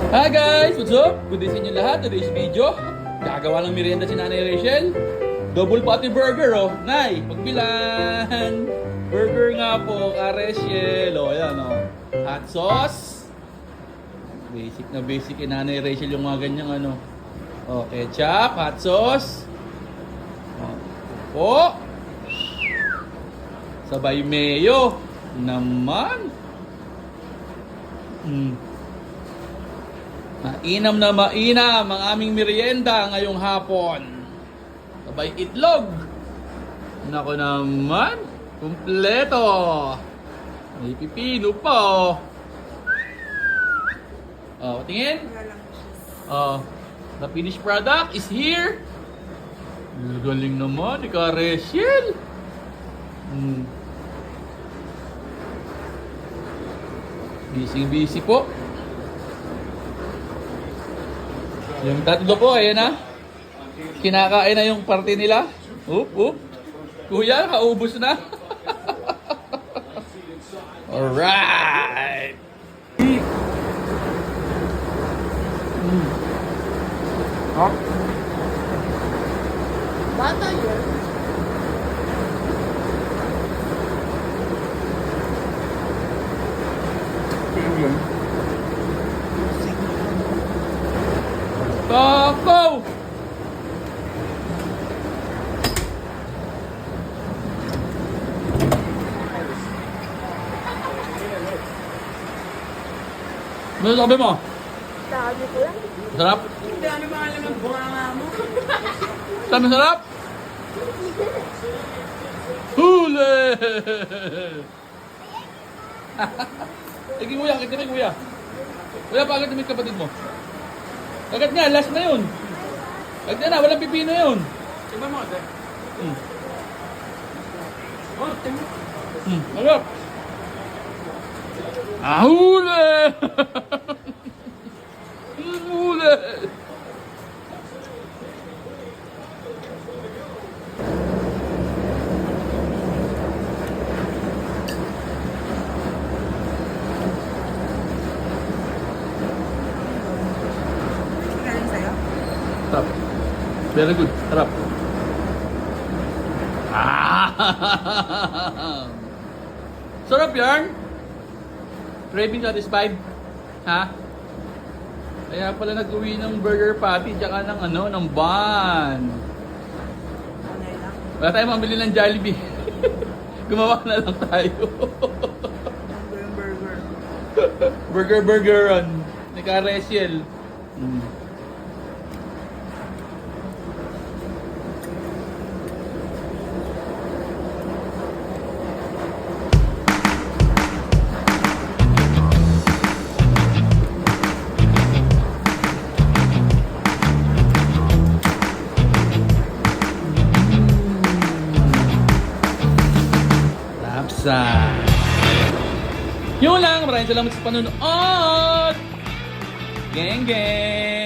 Hi guys! What's up? Good day sa inyo lahat. Today's video, gagawa ng merienda si Nanay Rachel. Double patty burger, oh. Nay, pagbilan. Burger nga po, ka Rachel. Oh, ayan, oh. Hot sauce. Basic na basic kay Nanay Rachel yung mga ganyang ano. Oh, ketchup, hot sauce. Oh, po. Sabay mayo. Naman. Mainam na mainam ang aming merienda ngayong hapon. Sabay itlog. Nako naman, kumpleto. May pipino pa oh. Oh, tingin. Oh, the finished product is here. Galing naman, ikaw Rachel. Busy po. Yung tatlo po, ayan na. Kinakain na yung parte nila. Oop. Kuya, kaubos na. Alright. Bata yun. Taco! Ano sabi mo? Sabi ko lang. Sarap? Hindi ano ba alam ang bunganga mo? Sabi sarap? Huli! Sige kuya, agad kami kuya. Kuya, paagad kami kapatid mo. Agad nga, last na yun. Agad na, walang pipino yun. Iba mo, ate. Oh, tingin. Agad. Huli! Huli! Galing sa'yo? Sarap. Very good. Sarap. Sarap yan. Craving satisfied. Ha? Kaya pala nag-uwi ng burger patty tsaka ng ano, ng bun. Anay lang. Wala tayong mabili ng Jollibee. Gumawa na lang tayo. Ano yung burger? Burgeran. Ni Ka Rachel. Lapsa. Yun lang. Maraming salamat sa panonood. Geng geng.